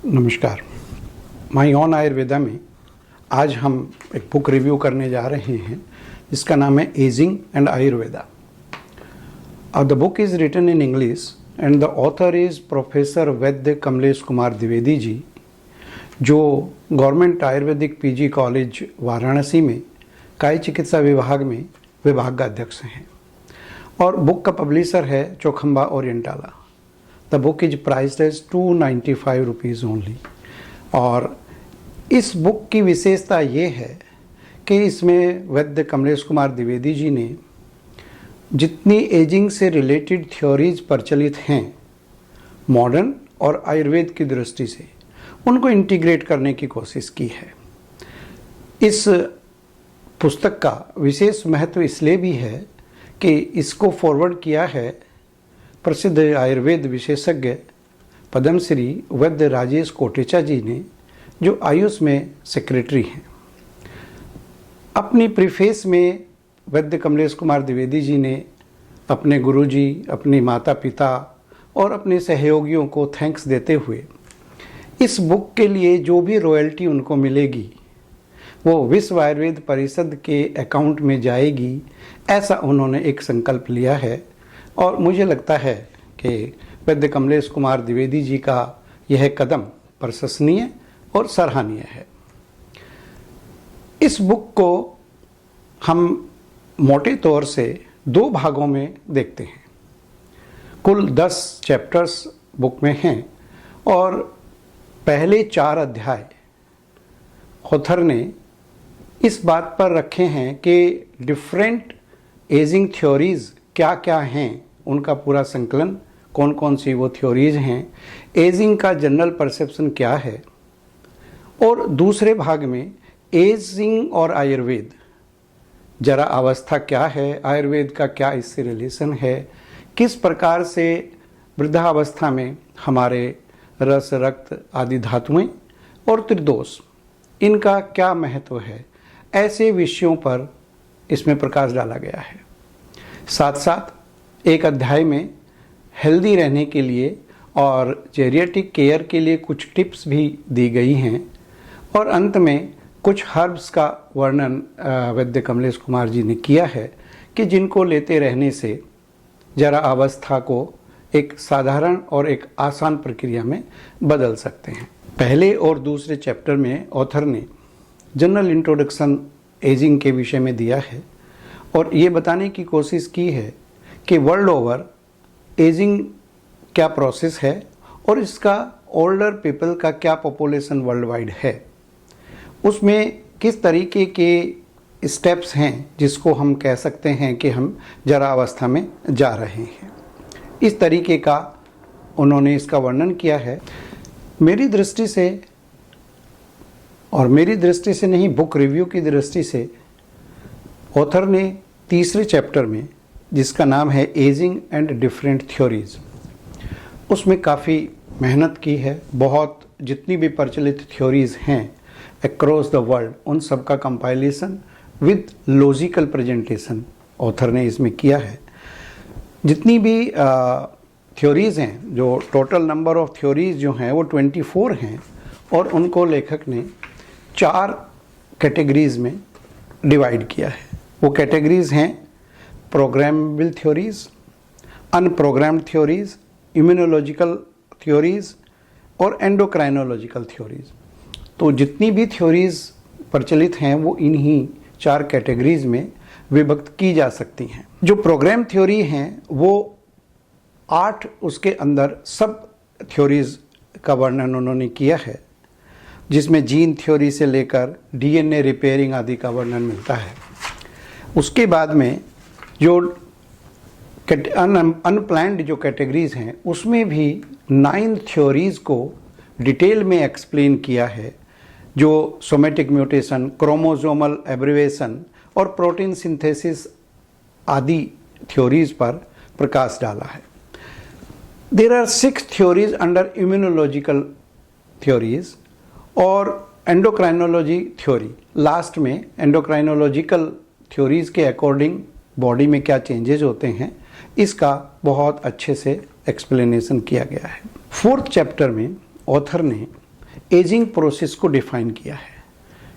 नमस्कार। माई ऑन आयुर्वेदा में आज हम एक बुक रिव्यू करने जा रहे हैं जिसका नाम है aging and Ayurveda. The book is written in English and the author is professor Vaidya Kamlesh Kumar Dwivedi ji, जो government Ayurvedic PG college Varanasi में काय चिकित्सा विभाग में विभाग का अध्यक्ष हैं और बुक का पब्लिशर है Chaukhamba Orientalia. The book is priced as 295 rupees only. और इस बुक की विशेषता ये है कि इसमें वैद्य कमलेश कुमार द्विवेदी जी ने जितनी एजिंग से रिलेटेड थ्योरीज प्रचलित हैं मॉडर्न और आयुर्वेद की दृष्टि से, उनको इंटीग्रेट करने की कोशिश की है। इस पुस्तक का विशेष महत्व इसलिए भी है कि इसको फॉरवर्ड किया है प्रसिद्ध आयुर्वेद विशेषज्ञ पद्मश्री वैद्य राजेश कोटेचा जी ने, जो आयुष में सेक्रेटरी हैं। अपनी प्रीफेस में वैद्य कमलेश कुमार द्विवेदी जी ने अपने गुरुजी, अपने माता पिता और अपने सहयोगियों को थैंक्स देते हुए इस बुक के लिए जो भी रॉयल्टी उनको मिलेगी वो विश्व आयुर्वेद परिषद के अकाउंट में जाएगी, ऐसा उन्होंने एक संकल्प लिया है। और मुझे लगता है कि वैद्य कमलेश कुमार द्विवेदी जी का यह कदम प्रशंसनीय और सराहनीय है। इस बुक को हम मोटे तौर से 2 भागों में देखते हैं। कुल 10 चैप्टर्स बुक में हैं और पहले 4 अध्याय ऑथर ने इस बात पर रखे हैं कि डिफरेंट एजिंग थ्योरीज क्या क्या हैं, उनका पूरा संकलन, कौन कौन सी वो थ्योरीज हैं, एजिंग का जनरल परसेप्शन क्या है। और दूसरे भाग में एजिंग और आयुर्वेद, जरा अवस्था क्या है, आयुर्वेद का क्या इससे रिलेशन है, किस प्रकार से वृद्धावस्था में हमारे रस, रक्त आदि धातुएं और त्रिदोष, इनका क्या महत्व है, ऐसे विषयों पर इसमें प्रकाश डाला गया है। साथ साथ एक अध्याय में हेल्दी रहने के लिए और जेरियाट्रिक केयर के लिए कुछ टिप्स भी दी गई हैं और अंत में कुछ हर्ब्स का वर्णन वैद्य कमलेश कुमार जी ने किया है कि जिनको लेते रहने से जरा अवस्था को एक साधारण और एक आसान प्रक्रिया में बदल सकते हैं। पहले और दूसरे चैप्टर में ऑथर ने जनरल इंट्रोडक्शन एजिंग के विषय में दिया है और ये बताने की कोशिश की है कि वर्ल्ड ओवर एजिंग क्या प्रोसेस है और इसका ओल्डर पीपल का क्या पॉपुलेशन वर्ल्ड वाइड है, उसमें किस तरीके के स्टेप्स हैं जिसको हम कह सकते हैं कि हम जरा अवस्था में जा रहे हैं। इस तरीके का उन्होंने इसका वर्णन किया है। मेरी दृष्टि से, और मेरी दृष्टि से नहीं, बुक रिव्यू की दृष्टि से ऑथर ने तीसरे चैप्टर में, जिसका नाम है एजिंग एंड डिफरेंट थ्योरीज, उसमें काफ़ी मेहनत की है। बहुत जितनी भी प्रचलित थ्योरीज हैं अक्रॉस द वर्ल्ड, उन सब का compilation with logical presentation author ने इसमें किया है। जितनी भी थ्योरीज हैं, जो टोटल नंबर ऑफ थ्योरीज जो हैं वो 24 हैं और उनको लेखक ने 4 कैटेगरीज में डिवाइड किया है। वो कैटेगरीज हैं programmable theories, unprogrammed theories, immunological theories और एंडोक्राइनोलॉजिकल थ्योरीज। तो जितनी भी थ्योरीज प्रचलित हैं वो इन्हीं 4 कैटेगरीज में विभक्त की जा सकती हैं। जो प्रोग्राम थ्योरी हैं वो 8 उसके अंदर सब थ्योरीज का वर्णन उन्होंने किया है, जिसमें जीन थ्योरी से लेकर डीएनए रिपेयरिंग आदि का वर्णन मिलता है। उसके बाद में जो अनप्लान्ड जो कैटेगरीज हैं उसमें भी 9 थ्योरीज को डिटेल में एक्सप्लेन किया है, जो सोमेटिक म्यूटेशन, क्रोमोसोमल एब्रिवेशन और प्रोटीन सिंथेसिस आदि थ्योरीज पर प्रकाश डाला है। There are 6 theories under immunological theories और एंडोक्राइनोलॉजी थ्योरी। लास्ट में एंडोक्राइनोलॉजिकल थ्योरीज के अकॉर्डिंग बॉडी में क्या चेंजेस होते हैं, इसका बहुत अच्छे से एक्सप्लेनेशन किया गया है। 4th चैप्टर में ऑथर ने एजिंग प्रोसेस को डिफाइन किया है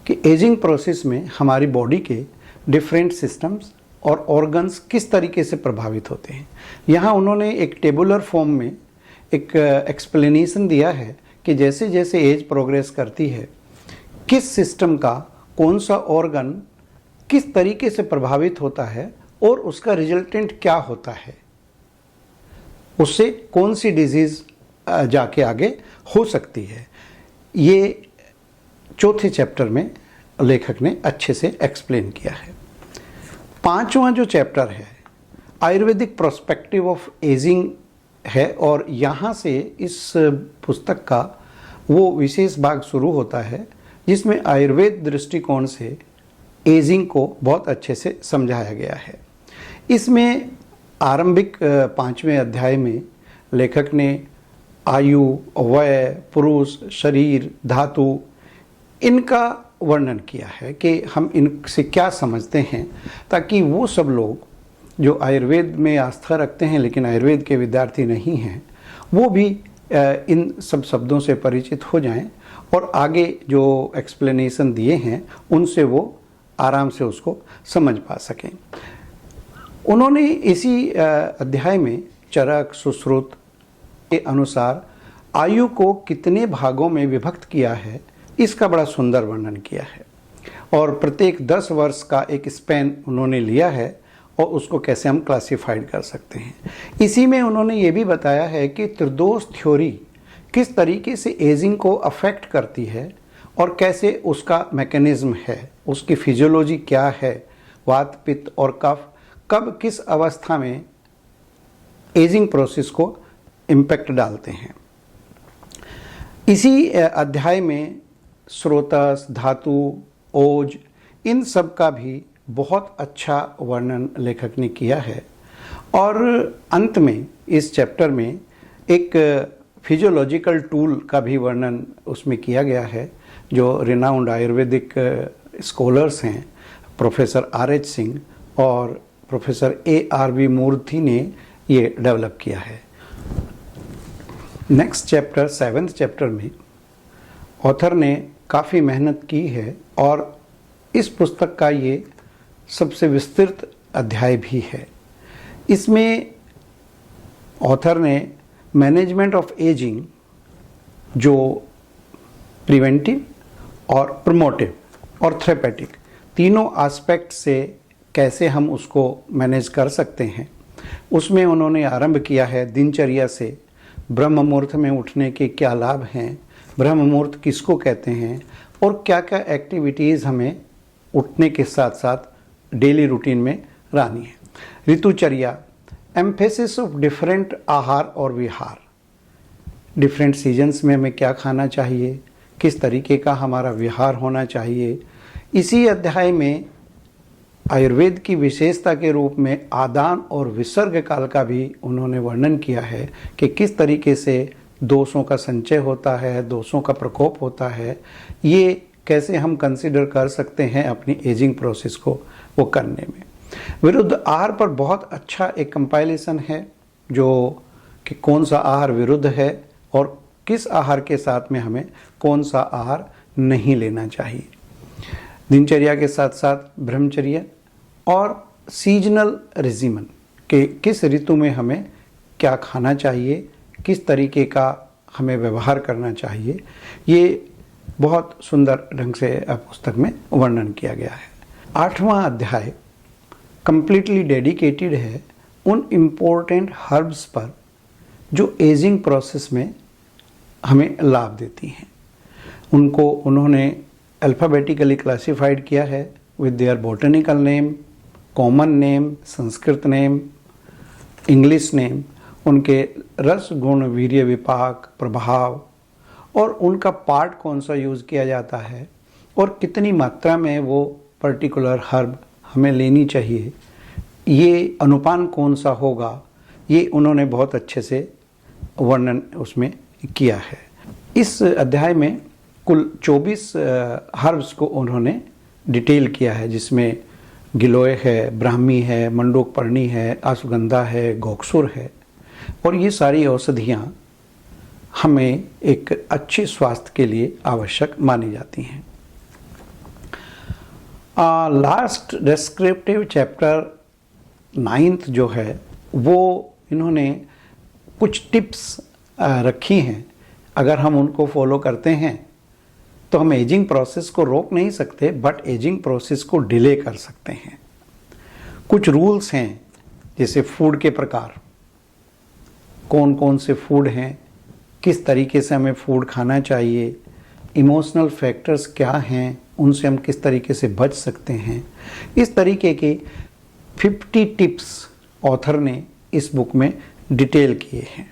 कि एजिंग प्रोसेस में हमारी बॉडी के डिफरेंट सिस्टम्स और ऑर्गन्स किस तरीके से प्रभावित होते हैं। यहाँ उन्होंने एक टेबुलर फॉर्म में एक एक्सप्लेनेशन दिया है कि जैसे जैसे एज प्रोग्रेस करती है किस सिस्टम का कौन सा ऑर्गन किस तरीके से प्रभावित होता है और उसका रिजल्टेंट क्या होता है, उससे कौन सी डिजीज़ जाके आगे हो सकती है। ये चौथे चैप्टर में लेखक ने अच्छे से एक्सप्लेन किया है। पांचवां जो चैप्टर है आयुर्वेदिक प्रोस्पेक्टिव ऑफ एजिंग है और यहाँ से इस पुस्तक का वो विशेष भाग शुरू होता है जिसमें आयुर्वेद दृष्टिकोण से एजिंग को बहुत अच्छे से समझाया गया है। इसमें आरंभिक 5वें अध्याय में लेखक ने आयु, वय, पुरुष, शरीर, धातु इनका वर्णन किया है कि हम इनसे क्या समझते हैं, ताकि वो सब लोग जो आयुर्वेद में आस्था रखते हैं लेकिन आयुर्वेद के विद्यार्थी नहीं हैं वो भी इन सब शब्दों से परिचित हो जाएं और आगे जो एक्सप्लेनेशन दिए हैं उनसे वो आराम से उसको समझ पा सकें। उन्होंने इसी अध्याय में चरक, सुश्रुत के अनुसार आयु को कितने भागों में विभक्त किया है इसका बड़ा सुंदर वर्णन किया है और प्रत्येक 10 वर्ष का एक स्पैन उन्होंने लिया है और उसको कैसे हम क्लासिफाइड कर सकते हैं। इसी में उन्होंने ये भी बताया है कि त्रिदोष थ्योरी किस तरीके से एजिंग को अफेक्ट करती है और कैसे उसका मैकेनिज्म है, उसकी फिजियोलॉजी क्या है, वात, पित्त और कफ कब किस अवस्था में एजिंग प्रोसेस को इम्पैक्ट डालते हैं। इसी अध्याय में स्रोतस, धातु, ओज इन सब का भी बहुत अच्छा वर्णन लेखक ने किया है और अंत में इस चैप्टर में एक फिजियोलॉजिकल टूल का भी वर्णन उसमें किया गया है जो रिनाउंड आयुर्वेदिक स्कॉलर्स हैं प्रोफेसर आर.एच. सिंह और प्रोफेसर A.R.V. मूर्ति ने ये डेवलप किया है। नेक्स्ट चैप्टर 7th चैप्टर में ऑथर ने काफ़ी मेहनत की है और इस पुस्तक का ये सबसे विस्तृत अध्याय भी है। इसमें ऑथर ने मैनेजमेंट ऑफ एजिंग जो प्रिवेंटिव और प्रमोटिव और थेरेपेटिक तीनों एस्पेक्ट से कैसे हम उसको मैनेज कर सकते हैं उसमें उन्होंने आरंभ किया है दिनचर्या से। ब्रह्म मुहूर्त में उठने के क्या लाभ हैं, ब्रह्म मुहूर्त किसको कहते हैं और क्या क्या एक्टिविटीज़ हमें उठने के साथ साथ डेली रूटीन में लानी है। ऋतुचर्या, एम्फेसिस ऑफ डिफरेंट आहार और विहार, डिफरेंट सीजन्स में हमें क्या खाना चाहिए, किस तरीके का हमारा विहार होना चाहिए। इसी अध्याय में आयुर्वेद की विशेषता के रूप में आदान और विसर्ग काल का भी उन्होंने वर्णन किया है कि किस तरीके से दोषों का संचय होता है, दोषों का प्रकोप होता है, ये कैसे हम कंसिडर कर सकते हैं अपनी एजिंग प्रोसेस को वो करने में। विरुद्ध आहार पर बहुत अच्छा एक कंपाइलेशन है जो कि कौन सा आहार विरुद्ध है और किस आहार के साथ में हमें कौन सा आहार नहीं लेना चाहिए। दिनचर्या के साथ साथ ब्रह्मचर्या और सीजनल रेजिमेंट के किस ऋतु में हमें क्या खाना चाहिए, किस तरीके का हमें व्यवहार करना चाहिए, ये बहुत सुंदर ढंग से पुस्तक में वर्णन किया गया है। 8वां अध्याय कंप्लीटली डेडिकेटेड है उन इम्पोर्टेंट हर्ब्स पर जो एजिंग प्रोसेस में हमें लाभ देती हैं। उनको उन्होंने अल्फ़ाबेटिकली क्लासिफाइड किया है with their botanical name, common name, Sanskrit name, English name, उनके रस, गुण, वीर्य, विपाक, प्रभाव और उनका पार्ट कौन सा यूज़ किया जाता है और कितनी मात्रा में वो पर्टिकुलर हर्ब हमें लेनी चाहिए, ये अनुपान कौन सा होगा, ये उन्होंने बहुत अच्छे से वर्णन उसमें किया है। इस अध्याय में कुल 24 हर्ब्स को उन्होंने डिटेल किया है जिसमें गिलोय है, ब्राह्मी है, मंडूकपर्णी है, अश्वगंधा है, गोक्षुर है और ये सारी औषधियाँ हमें एक अच्छे स्वास्थ्य के लिए आवश्यक मानी जाती हैं। लास्ट डिस्क्रिप्टिव चैप्टर 9th जो है वो इन्होंने कुछ टिप्स रखी हैं। अगर हम उनको फॉलो करते हैं तो हम एजिंग प्रोसेस को रोक नहीं सकते, बट एजिंग प्रोसेस को डिले कर सकते हैं। कुछ रूल्स हैं, जैसे फूड के प्रकार, कौन कौन से फूड हैं, किस तरीके से हमें फूड खाना चाहिए, इमोशनल फैक्टर्स क्या हैं, उनसे हम किस तरीके से बच सकते हैं। इस तरीके के 50 टिप्स ऑथर ने इस बुक में डिटेल किए हैं।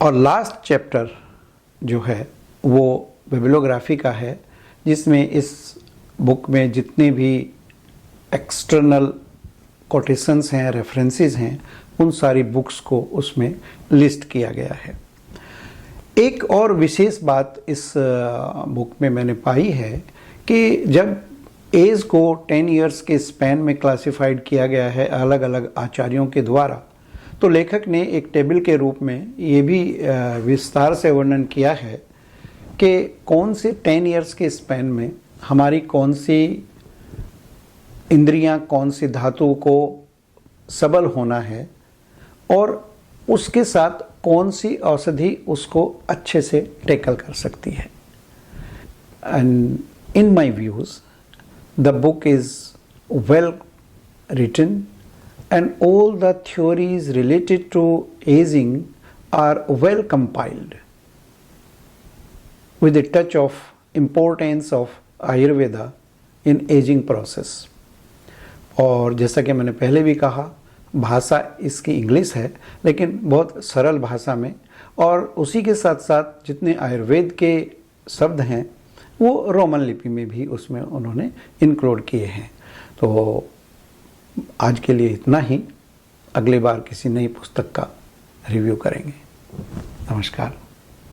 और लास्ट चैप्टर जो है वो बिब्लियोग्राफी का है, जिसमें इस बुक में जितने भी एक्सटर्नल कोटेशंस हैं, रेफरेंसेस हैं, उन सारी बुक्स को उसमें लिस्ट किया गया है। एक और विशेष बात इस बुक में मैंने पाई है कि जब एज को 10 इयर्स के स्पैन में क्लासिफाइड किया गया है अलग अलग आचार्यों के द्वारा, तो लेखक ने एक टेबल के रूप में ये भी विस्तार से वर्णन किया है कि कौन से 10 इयर्स के स्पैन में हमारी कौन सी इंद्रियां, कौन सी धातु को सबल होना है और उसके साथ कौन सी औषधि उसको अच्छे से टैकल कर सकती है। And in my views the book is well written and all the theories related to aging are well compiled with a touch of importance of Ayurveda in aging process। और जैसा कि मैंने पहले भी कहा, भाषा इसकी इंग्लिश है लेकिन बहुत सरल भाषा में, और उसी के साथ साथ जितने आयुर्वेद के शब्द हैं वो रोमन लिपि में भी उसमें उन्होंने इंक्लूड किए हैं। तो आज के लिए इतना ही। अगली बार किसी नई पुस्तक का रिव्यू करेंगे। नमस्कार।